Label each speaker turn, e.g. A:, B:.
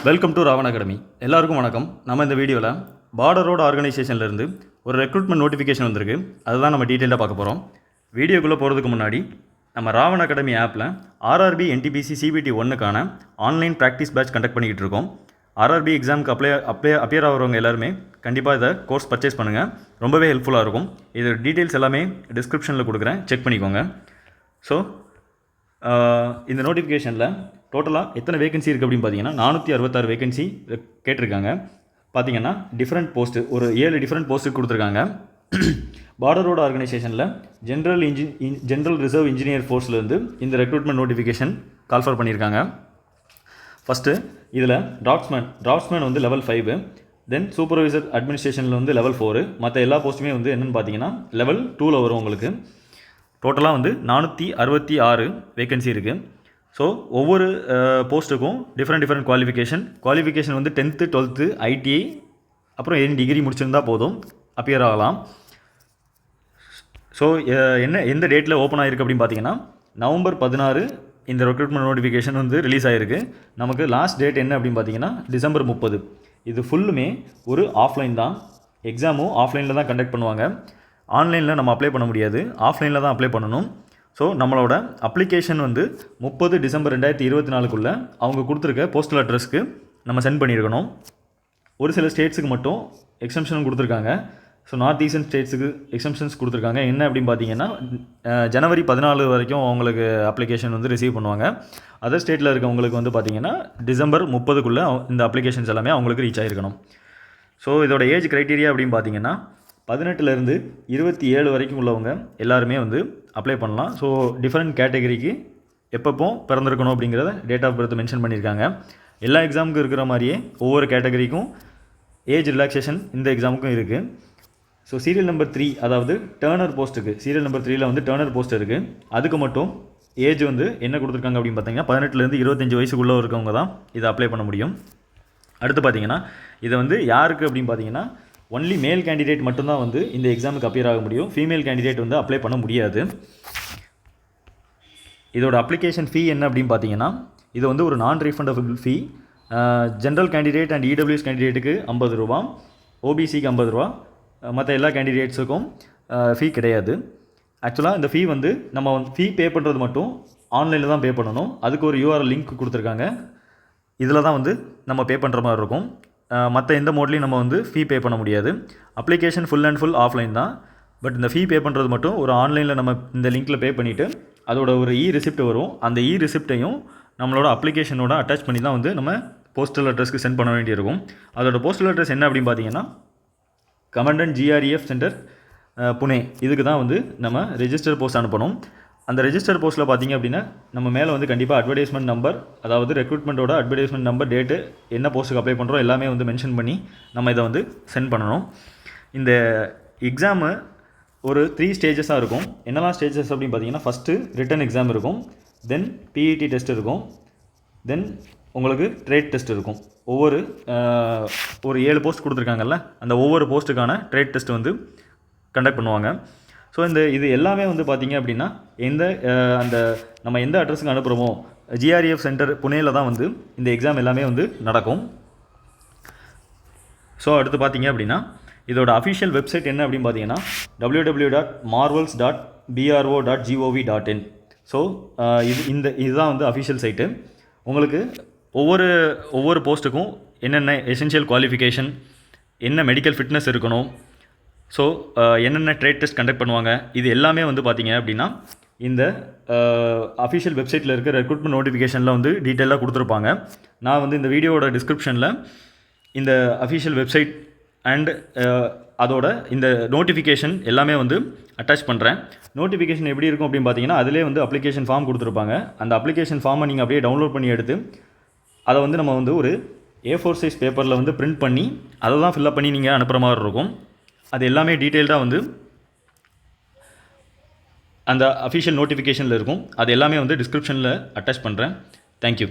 A: Welcome to Raavan academy. எல்லாருக்கும் வணக்கம். நம்ம இந்த வீடியோவில் பார்டர் ரோடு ஆர்கனைசேஷன்லேருந்து ஒரு ரெக்ரூட்மெண்ட் நோட்டிஃபிகேஷன் வந்திருக்கு. அதுதான் நம்ம டீட்டெயிலாக பார்க்க போகிறோம். வீடியோக்குள்ளே போகிறதுக்கு முன்னாடி நம்ம ராவன் அகாடமி ஆப்பில் ஆர்ஆர்பி என்டிபிசி சிபிடி 1க்கான ஆன்லைன் ப்ராக்டிஸ் பேட்ச் கண்டக்ட் பண்ணிக்கிட்டு இருக்கோம். ஆர்ஆர்பி எக்ஸாமுக்கு அப்பியர் ஆகிறவங்க எல்லாருமே கண்டிப்பாக இதை கோர்ஸ் பர்ச்சேஸ் பண்ணுங்கள். ரொம்பவே ஹெல்ப்ஃபுல்லாக இருக்கும். இது டீட்டெயில்ஸ் எல்லாமே டிஸ்கிரிப்ஷனில் கொடுக்குறேன், செக் பண்ணிக்கோங்க. ஸோ இந்த நோட்டிஃபிகேஷனில் டோட்டலாக எத்தனை வேகன்சி இருக்குது அப்படின்னு பார்த்தீங்கன்னா 466 வேகன்சி கேட்டிருக்காங்க. பார்த்தீங்கன்னா டிஃப்ரெண்ட் போஸ்ட்டு ஒரு 7 டிஃப்ரெண்ட் போஸ்ட்டுக்கு கொடுத்துருக்காங்க. பார்டர் ரோடு ஆர்கனைசேஷனில் ஜென்ரல் ரிசர்வ் இன்ஜினியர் ஃபோர்ஸ்லேருந்து இந்த ரெக்ரூட்மெண்ட் நோட்டிஃபிகேஷன் கால்ஃபர் பண்ணியிருக்காங்க. ஃபஸ்ட்டு இதில் டிராஃப்ட்ஸ்மேன் வந்து லெவல் 5, தென் சூப்பர்வைசர் அட்மினிஸ்ட்ரேஷனில் வந்து லெவல் 4, மற்ற எல்லா போஸ்ட்டுமே வந்து என்னென்னு பார்த்தீங்கன்னா லெவல் 2ல் வரும். உங்களுக்கு டோட்டலாக வந்து 466 வேகன்சி இருக்குது. ஸோ ஒவ்வொரு போஸ்ட்டுக்கும் டிஃப்ரெண்ட் குவாலிஃபிகேஷன் வந்து 10th 12th ஐடிஐ அப்புறம் எனி டிகிரி முடிச்சிருந்தால் போதும், அப்பியர் ஆகலாம். ஸோ எந்த டேட்டில் ஓப்பன் ஆகிருக்கு அப்படின்னு பார்த்தீங்கன்னா நவம்பர் 16 இந்த ரெக்ரூட்மெண்ட் நோட்டிஃபிகேஷன் வந்து ரிலீஸ் ஆகிருக்கு. நமக்கு லாஸ்ட் டேட் என்ன அப்படின்னு பார்த்தீங்கன்னா டிசம்பர் 30. இது ஃபுல்லுமே ஒரு ஆஃப்லைன் தான். எக்ஸாமும் ஆஃப்லைனில் தான் கண்டக்ட் பண்ணுவாங்க. ஆன்லைனில் நம்ம அப்ளை பண்ண முடியாது, ஆஃப்லைனில் தான் அப்ளை பண்ணணும். ஸோ நம்மளோட அப்ளிகேஷன் வந்து 30 டிசம்பர் 2024 அவங்க கொடுத்துருக்க போஸ்டல் அட்ரஸ்க்கு நம்ம சென்ட் பண்ணியிருக்கணும். ஒரு சில ஸ்டேட்ஸுக்கு மட்டும் எக்ஸம்ஷன் கொடுத்துருக்காங்க. ஸோ நார்த் ஈஸ்டர்ன் ஸ்டேட்ஸுக்கு எக்ஸம்ஷன்ஸ் கொடுத்துருக்காங்க. என்ன அப்படின்னு பார்த்தீங்கன்னா ஜனவரி 14 வரைக்கும் அவங்களுக்கு அப்ளிகேஷன் வந்து ரிசீவ் பண்ணுவாங்க. அதர் ஸ்டேட்டில் இருக்கவங்களுக்கு வந்து பார்த்திங்கன்னா டிசம்பர் 30 இந்த அப்ளிகேஷன்ஸ் எல்லாமே அவங்களுக்கு ரீச் ஆகிருக்கணும். ஸோ இதோட ஏஜ் க்ரைட்டீரியா அப்படின்னு பார்த்தீங்கன்னா 18லேருந்து 27 வரைக்கும் உள்ளவங்க எல்லாருமே வந்து அப்ளை பண்ணலாம். ஸோ டிஃப்ரெண்ட் கேட்டகரிக்கு எப்பப்போ பிறந்திருக்கணும் அப்படிங்கிறத டேட் ஆஃப் பர்த் மென்ஷன் பண்ணியிருக்காங்க. எல்லா எக்ஸாமுக்கும் இருக்கிற மாதிரியே ஒவ்வொரு கேட்டகரிக்கும் ஏஜ் ரிலாக்ஸேஷன் இந்த எக்ஸாமுக்கும் இருக்குது. ஸோ சீரியல் நம்பர் 3, அதாவது டர்னர் போஸ்ட்டுக்கு சீரியல் நம்பர் 3ல் வந்து டர்னர் போஸ்ட் இருக்குது. அதுக்கு மட்டும் ஏஜ் வந்து என்ன கொடுத்துருக்காங்க அப்படின்னு பார்த்தீங்கன்னா 18லேருந்து 25 வயசுக்குள்ளே இருக்கவங்க தான் இதை அப்ளை பண்ண முடியும். அடுத்து பார்த்தீங்கன்னா இதை வந்து யாருக்கு அப்படின்னு பார்த்தீங்கன்னா ஒன்லி மேல் கேண்டிடேட் மட்டும்தான் வந்து இந்த எக்ஸாமுக்கு அப்பியர் ஆக முடியும். ஃபீமேல் கேண்டிடேட் வந்து அப்ளை பண்ண முடியாது. இதோட அப்ளிகேஷன் ஃபீ என்ன அப்படின்னு பார்த்தீங்கன்னா இது வந்து ஒரு non refundable fee. General candidate and EWS கேண்டிடேட்டுக்கு 50 ரூபா, ஓபிசிக்கு 50 ரூபா, மற்ற எல்லா கேண்டிடேட்ஸுக்கும் ஃபீ கிடையாது. ஆக்சுவலாக இந்த ஃபீ வந்து நம்ம ஃபீ பே பண்ணுறது மட்டும் ஆன்லைனில் தான் பே பண்ணணும். அதுக்கு ஒரு யூஆர்எல் லிங்க் கொடுத்துருக்காங்க. இதில் தான் வந்து நம்ம பே பண்ணுற மாதிரி இருக்கும். மற்ற எந்த மோட்லேயும் நம்ம வந்து ஃபீ பே பண்ண முடியாது. Application full and full offline தான். பட் இந்த ஃபீ பே பண்ணுறது மட்டும் ஒரு ஆன்லைனில் நம்ம இந்த லிங்க்கில் பே பண்ணிவிட்டு அதோட ஒரு ரிசிப்ட் வரும். அந்த ரிசிப்டையும் நம்மளோட அப்ளிகேஷனோட அட்டாச் பண்ணி தான் வந்து நம்ம போஸ்டல் அட்ரஸ்க்கு சென்ட் பண்ண வேண்டியிருக்கும். அதோட போஸ்டல் அட்ரஸ் என்ன அப்படின்னு பார்த்தீங்கன்னா கமாண்டன்ட் GREF சென்டர் புனே. இதுக்கு தான் வந்து நம்ம ரெஜிஸ்டர் போஸ்ட் அனுப்பணும். அந்த ரெஜிஸ்டர் போஸ்ட்டில் பார்த்திங்க அப்படின்னா நம்ம மேலே வந்து கண்டிப்பாக அட்வர்டைஸ்மெண்ட் நம்பர், அதாவது ரெக்ரூட்மெண்ட்டோட அட்வர்டைஸ்மெண்ட் நம்பர், டேட்டு, என்ன போஸ்ட்டுக்கு அப்ளை பண்ணுறோம் எல்லாமே வந்து மென்ஷன் பண்ணி நம்ம இதை வந்து சென்ட் பண்ணணும். இந்த எக்ஸாமு ஒரு 3 ஸ்டேஜஸாக இருக்கும். என்னெல்லாம் ஸ்டேஜஸ் அப்படின்னு பார்த்தீங்கன்னா ஃபஸ்ட்டு ரிட்டன் எக்ஸாம் இருக்கும், தென் PET டெஸ்ட் இருக்கும், தென் உங்களுக்கு ட்ரேட் டெஸ்ட் இருக்கும். ஒரு 7 போஸ்ட் கொடுத்துருக்காங்கல்ல, அந்த ஒவ்வொரு போஸ்ட்டுக்கான ட்ரேட் டெஸ்ட் வந்து கண்டக்ட் பண்ணுவாங்க. ஸோ இது எல்லாமே வந்து பார்த்திங்க அப்படின்னா நம்ம எந்த அட்ரஸுக்கு அனுப்புகிறோமோ GREF சென்டர் புனேயில் தான் வந்து இந்த எக்ஸாம் எல்லாமே வந்து நடக்கும். ஸோ அடுத்து பார்த்திங்க அப்படின்னா இதோட அஃபிஷியல் வெப்சைட் என்ன அப்படின்னு பார்த்தீங்கன்னா www.marvels.bro.gov.in. ஸோ இதுதான் வந்து அஃபிஷியல் சைட்டு. உங்களுக்கு ஒவ்வொரு போஸ்ட்டுக்கும் என்னென்ன எசென்ஷியல் குவாலிஃபிகேஷன், என்ன மெடிக்கல் ஃபிட்னஸ் இருக்கணும், ஸோ என்னென்ன ட்ரேட் டெஸ்ட் கண்டக்ட் பண்ணுவாங்க, இது எல்லாமே வந்து பார்த்திங்க அப்படின்னா இந்த அஃபிஷியல் வெப்சைட்டில் இருக்க ரெக்ரூட்மெண்ட் நோட்டிஃபிகேஷனில் வந்து டீட்டெயிலாக கொடுத்துருப்பாங்க. நான் வந்து இந்த வீடியோவோட டிஸ்கிரிப்ஷனில் இந்த அஃபிஷியல் வெப்சைட் அண்ட் அதோட இந்த நோட்டிஃபிகேஷன் எல்லாமே வந்து அட்டாச் பண்ணுறேன். நோட்டிஃபிகேஷன் எப்படி இருக்கும் அப்படின்னு பார்த்தீங்கன்னா அதிலே வந்து அப்ளிகேஷன் ஃபார்ம் கொடுத்துருப்பாங்க. அந்த அப்ளிகேஷன் ஃபார்மை நீங்கள் அப்படியே டவுன்லோட் பண்ணி எடுத்து அதை வந்து நம்ம வந்து ஒரு A4 சைஸ் பேப்பரில் வந்து பிரிண்ட் பண்ணி அதை தான் ஃபில்அப் பண்ணி நீங்கள் அனுப்புகிற மாதிரி இருக்கும். அது எல்லாமே டீட்டெயில்டாக வந்து அந்த அஃபிஷியல் நோட்டிஃபிகேஷனில் இருக்கும். அது எல்லாமே வந்து டிஸ்கிரிப்ஷனில் அட்டாச் பண்ணுறேன். தேங்க்யூ.